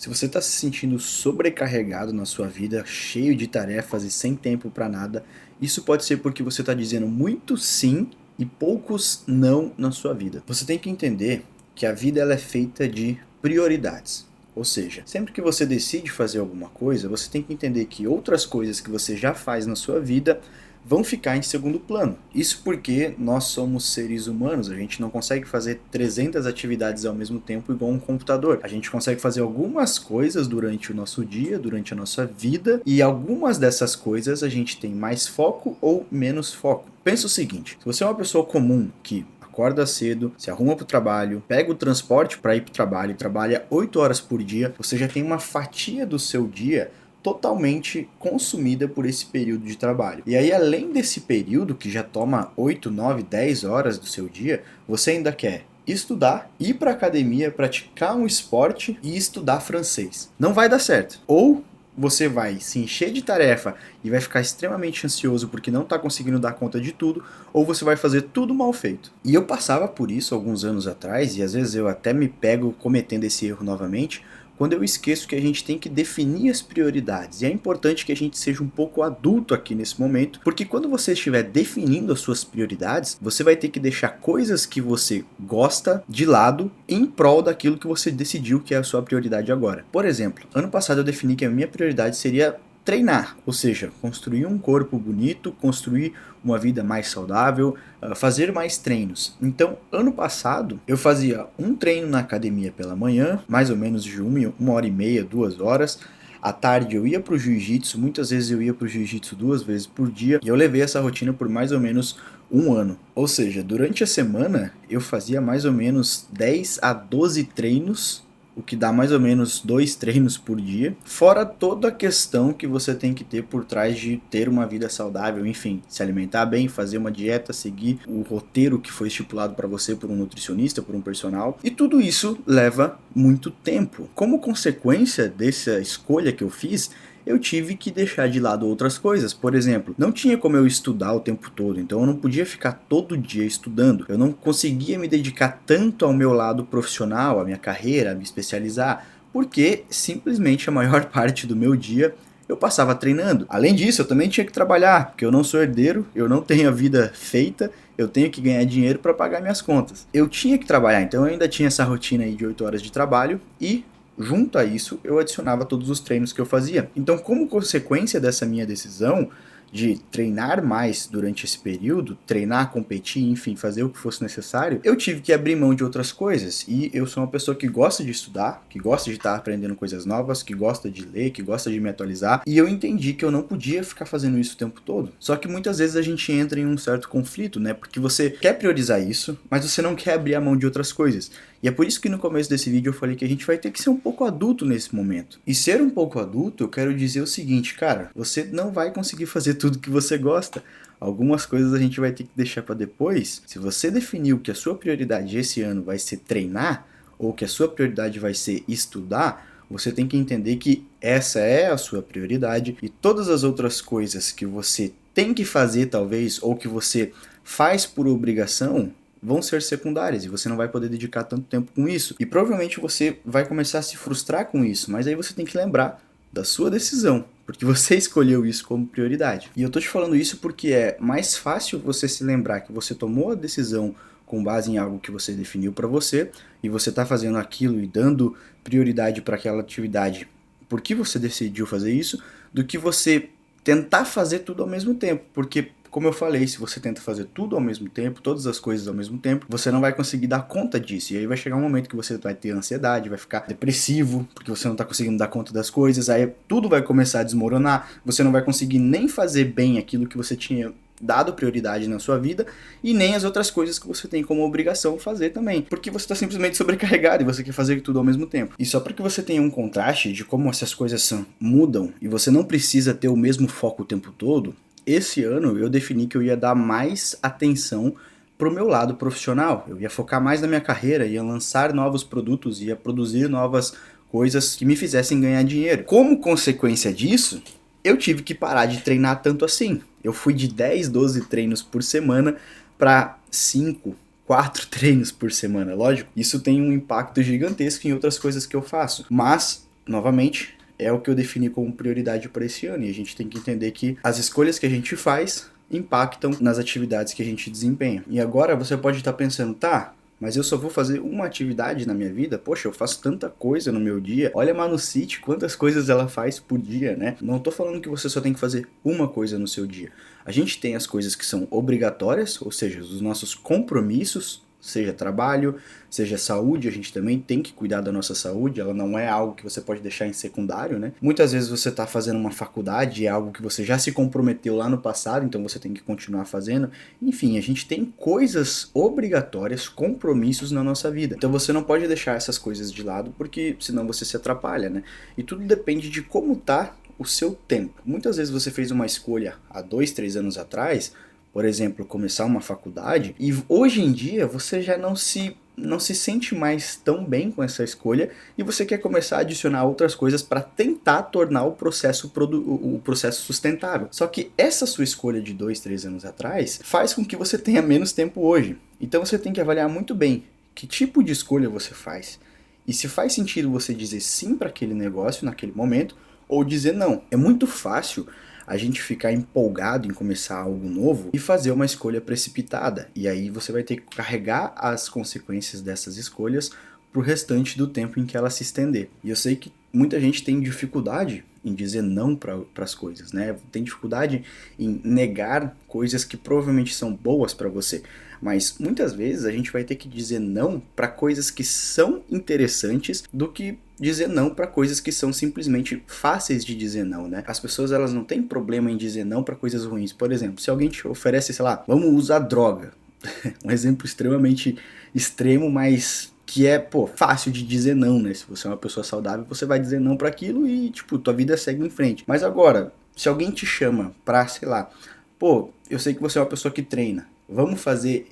Se você está se sentindo sobrecarregado na sua vida, cheio de tarefas e sem tempo para nada, isso pode ser porque você está dizendo muito sim e poucos não na sua vida. Você tem que entender que a vida ela é feita de prioridades. Ou seja, sempre que você decide fazer alguma coisa, você tem que entender que outras coisas que você já faz na sua vida vão ficar em segundo plano. Isso porque nós somos seres humanos, a gente não consegue fazer 300 atividades ao mesmo tempo igual um computador. A gente consegue fazer algumas coisas durante o nosso dia, durante a nossa vida, e algumas dessas coisas a gente tem mais foco ou menos foco. Pensa o seguinte, se você é uma pessoa comum que acorda cedo, se arruma para o trabalho, pega o transporte para ir para o trabalho e trabalha 8 horas por dia, você já tem uma fatia do seu dia totalmente consumida por esse período de trabalho. E aí, além desse período, que já toma 8, 9, 10 horas do seu dia, você ainda quer estudar, ir para academia, praticar um esporte e estudar francês. Não vai dar certo. Ou você vai se encher de tarefa e vai ficar extremamente ansioso porque não está conseguindo dar conta de tudo, ou você vai fazer tudo mal feito. E eu passava por isso alguns anos atrás, e às vezes eu até me pego cometendo esse erro novamente, quando eu esqueço que a gente tem que definir as prioridades. E é importante que a gente seja um pouco adulto aqui nesse momento, porque quando você estiver definindo as suas prioridades, você vai ter que deixar coisas que você gosta de lado em prol daquilo que você decidiu que é a sua prioridade agora. Por exemplo, ano passado eu defini que a minha prioridade seria treinar, ou seja, construir um corpo bonito, construir uma vida mais saudável, fazer mais treinos. Então, ano passado, eu fazia um treino na academia pela manhã, mais ou menos de uma hora e meia, 2 horas. À tarde eu ia para o jiu-jitsu, muitas vezes eu ia para o jiu-jitsu 2 vezes por dia, e eu levei essa rotina por mais ou menos um ano. Ou seja, durante a semana eu fazia mais ou menos 10 a 12 treinos, o que dá mais ou menos 2 treinos por dia, fora toda a questão que você tem que ter por trás de ter uma vida saudável, enfim, se alimentar bem, fazer uma dieta, seguir o roteiro que foi estipulado para você por um nutricionista, por um personal, e tudo isso leva muito tempo. Como consequência dessa escolha que eu fiz, eu tive que deixar de lado outras coisas. Por exemplo, não tinha como eu estudar o tempo todo, então eu não podia ficar todo dia estudando. Eu não conseguia me dedicar tanto ao meu lado profissional, à minha carreira, a me especializar, porque simplesmente a maior parte do meu dia eu passava treinando. Além disso, eu também tinha que trabalhar, porque eu não sou herdeiro, eu não tenho a vida feita, eu tenho que ganhar dinheiro para pagar minhas contas. Eu tinha que trabalhar, então eu ainda tinha essa rotina aí de 8 horas de trabalho e junto a isso, eu adicionava todos os treinos que eu fazia. Então, como consequência dessa minha decisão de treinar mais durante esse período, treinar, competir, enfim, fazer o que fosse necessário, eu tive que abrir mão de outras coisas. E eu sou uma pessoa que gosta de estudar, que gosta de estar aprendendo coisas novas, que gosta de ler, que gosta de me atualizar. E eu entendi que eu não podia ficar fazendo isso o tempo todo. Só que muitas vezes a gente entra em um certo conflito, né? Porque você quer priorizar isso, mas você não quer abrir a mão de outras coisas. E é por isso que no começo desse vídeo eu falei que a gente vai ter que ser um pouco adulto nesse momento. E ser um pouco adulto, eu quero dizer o seguinte, cara, você não vai conseguir fazer tudo que você gosta. Algumas coisas a gente vai ter que deixar para depois. Se você definiu que a sua prioridade esse ano vai ser treinar, ou que a sua prioridade vai ser estudar, você tem que entender que essa é a sua prioridade e todas as outras coisas que você tem que fazer talvez, ou que você faz por obrigação, vão ser secundárias e você não vai poder dedicar tanto tempo com isso. E provavelmente você vai começar a se frustrar com isso, mas aí você tem que lembrar da sua decisão, porque você escolheu isso como prioridade. E eu tô te falando isso porque é mais fácil você se lembrar que você tomou a decisão com base em algo que você definiu para você e você tá fazendo aquilo e dando prioridade para aquela atividade porque você decidiu fazer isso, do que você tentar fazer tudo ao mesmo tempo, porque como eu falei, se você tenta fazer tudo ao mesmo tempo, todas as coisas ao mesmo tempo, você não vai conseguir dar conta disso. E aí vai chegar um momento que você vai ter ansiedade, vai ficar depressivo, porque você não está conseguindo dar conta das coisas, aí tudo vai começar a desmoronar, você não vai conseguir nem fazer bem aquilo que você tinha dado prioridade na sua vida, e nem as outras coisas que você tem como obrigação fazer também, porque você está simplesmente sobrecarregado e você quer fazer tudo ao mesmo tempo. E só para que você tenha um contraste de como essas coisas mudam, e você não precisa ter o mesmo foco o tempo todo, esse ano eu defini que eu ia dar mais atenção pro meu lado profissional. Eu ia focar mais na minha carreira, ia lançar novos produtos, ia produzir novas coisas que me fizessem ganhar dinheiro. Como consequência disso, eu tive que parar de treinar tanto assim. Eu fui de 10, 12 treinos por semana para 5, 4 treinos por semana. Lógico, isso tem um impacto gigantesco em outras coisas que eu faço. Mas novamente, é o que eu defini como prioridade para esse ano. E a gente tem que entender que as escolhas que a gente faz impactam nas atividades que a gente desempenha. E agora você pode estar pensando, tá, mas eu só vou fazer uma atividade na minha vida? Poxa, eu faço tanta coisa no meu dia. Olha a Manu City, quantas coisas ela faz por dia, né? Não tô falando que você só tem que fazer uma coisa no seu dia. A gente tem as coisas que são obrigatórias, ou seja, os nossos compromissos, seja trabalho, seja saúde, a gente também tem que cuidar da nossa saúde, ela não é algo que você pode deixar em secundário, né? Muitas vezes você está fazendo uma faculdade, é algo que você já se comprometeu lá no passado, então você tem que continuar fazendo. Enfim, a gente tem coisas obrigatórias, compromissos na nossa vida. Então você não pode deixar essas coisas de lado, porque senão você se atrapalha, né? E tudo depende de como tá o seu tempo. Muitas vezes você fez uma escolha há 2, 3 anos atrás, por exemplo, começar uma faculdade, e hoje em dia você já não se sente mais tão bem com essa escolha e você quer começar a adicionar outras coisas para tentar tornar o processo sustentável. Só que essa sua escolha de 2, 3 anos atrás faz com que você tenha menos tempo hoje. Então você tem que avaliar muito bem que tipo de escolha você faz. E se faz sentido você dizer sim para aquele negócio naquele momento ou dizer não. É muito fácil a gente ficar empolgado em começar algo novo e fazer uma escolha precipitada. E aí você vai ter que carregar as consequências dessas escolhas pro restante do tempo em que ela se estender. E eu sei que muita gente tem dificuldade em dizer não para as coisas, né? Tem dificuldade em negar coisas que provavelmente são boas para você. Mas muitas vezes a gente vai ter que dizer não para coisas que são interessantes do que dizer não para coisas que são simplesmente fáceis de dizer não, né? As pessoas elas não têm problema em dizer não para coisas ruins. Por exemplo, se alguém te oferece, sei lá, vamos usar droga. Um exemplo extremamente extremo, mas que é, pô, fácil de dizer não, né? Se você é uma pessoa saudável, você vai dizer não para aquilo e, tipo, tua vida segue em frente. Mas agora, se alguém te chama pra, sei lá, pô, eu sei que você é uma pessoa que treina, vamos fazer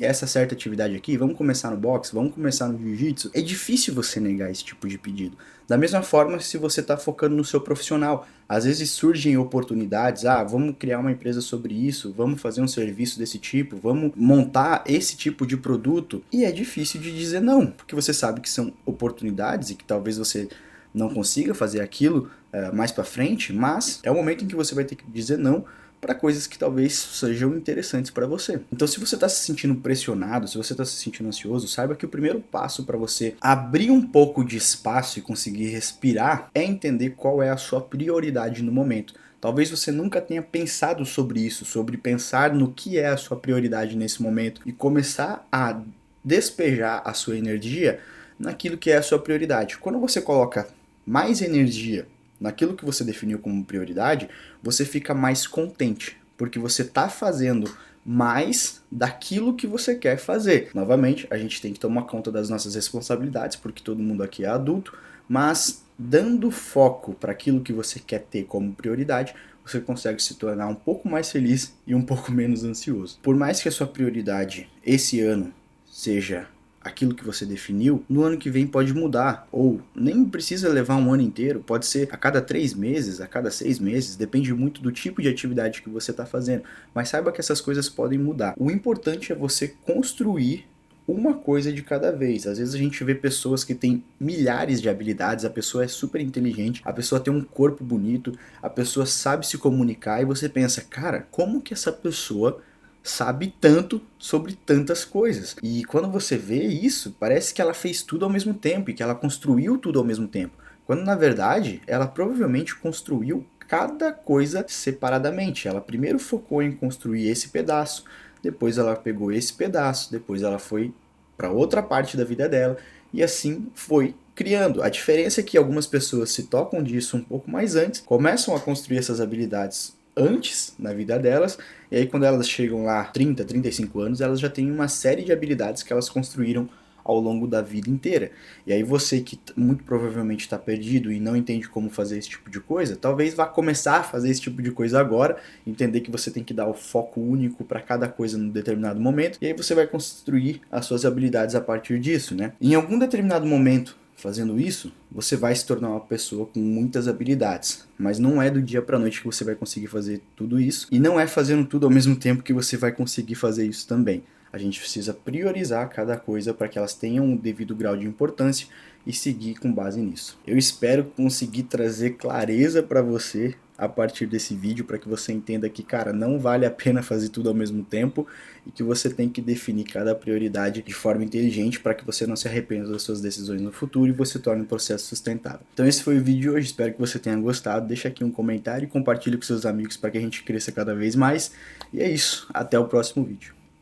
essa certa atividade aqui, vamos começar no boxe, vamos começar no jiu-jitsu, é difícil você negar esse tipo de pedido. Da mesma forma, se você está focando no seu profissional, às vezes surgem oportunidades, vamos criar uma empresa sobre isso, vamos fazer um serviço desse tipo, vamos montar esse tipo de produto, e é difícil de dizer não, porque você sabe que são oportunidades e que talvez você não consiga fazer aquilo mais para frente, mas é o momento em que você vai ter que dizer não para coisas que talvez sejam interessantes para você. Então, se você está se sentindo pressionado, se você está se sentindo ansioso, saiba que o primeiro passo para você abrir um pouco de espaço e conseguir respirar é entender qual é a sua prioridade no momento. Talvez você nunca tenha pensado sobre isso, sobre pensar no que é a sua prioridade nesse momento e começar a despejar a sua energia naquilo que é a sua prioridade. Quando você coloca mais energia naquilo que você definiu como prioridade, você fica mais contente, porque você está fazendo mais daquilo que você quer fazer. Novamente, a gente tem que tomar conta das nossas responsabilidades, porque todo mundo aqui é adulto, mas dando foco para aquilo que você quer ter como prioridade, você consegue se tornar um pouco mais feliz e um pouco menos ansioso. Por mais que a sua prioridade esse ano seja aquilo que você definiu, no ano que vem pode mudar, ou nem precisa levar um ano inteiro, pode ser a cada 3 meses, a cada 6 meses, depende muito do tipo de atividade que você está fazendo, mas saiba que essas coisas podem mudar. O importante é você construir uma coisa de cada vez. Às vezes a gente vê pessoas que têm milhares de habilidades, a pessoa é super inteligente, a pessoa tem um corpo bonito, a pessoa sabe se comunicar e você pensa, cara, como que essa pessoa sabe tanto sobre tantas coisas? E quando você vê isso, parece que ela fez tudo ao mesmo tempo e que ela construiu tudo ao mesmo tempo. Quando na verdade, ela provavelmente construiu cada coisa separadamente. Ela primeiro focou em construir esse pedaço, depois ela pegou esse pedaço, depois ela foi para outra parte da vida dela e assim foi criando. A diferença é que algumas pessoas se tocam disso um pouco mais antes, começam a construir essas habilidades antes na vida delas, e aí quando elas chegam lá 30, 35 anos, elas já têm uma série de habilidades que elas construíram ao longo da vida inteira. E aí você que muito provavelmente está perdido e não entende como fazer esse tipo de coisa, talvez vá começar a fazer esse tipo de coisa agora, entender que você tem que dar o foco único para cada coisa num determinado momento, e aí você vai construir as suas habilidades a partir disso, né? Em algum determinado momento fazendo isso, você vai se tornar uma pessoa com muitas habilidades, mas não é do dia para noite que você vai conseguir fazer tudo isso, e não é fazendo tudo ao mesmo tempo que você vai conseguir fazer isso também. A gente precisa priorizar cada coisa para que elas tenham o devido grau de importância e seguir com base nisso. Eu espero conseguir trazer clareza para você a partir desse vídeo, para que você entenda que, cara, não vale a pena fazer tudo ao mesmo tempo e que você tem que definir cada prioridade de forma inteligente para que você não se arrependa das suas decisões no futuro e você torne o processo sustentável. Então esse foi o vídeo de hoje, espero que você tenha gostado. Deixa aqui um comentário e compartilhe com seus amigos para que a gente cresça cada vez mais. E é isso, até o próximo vídeo.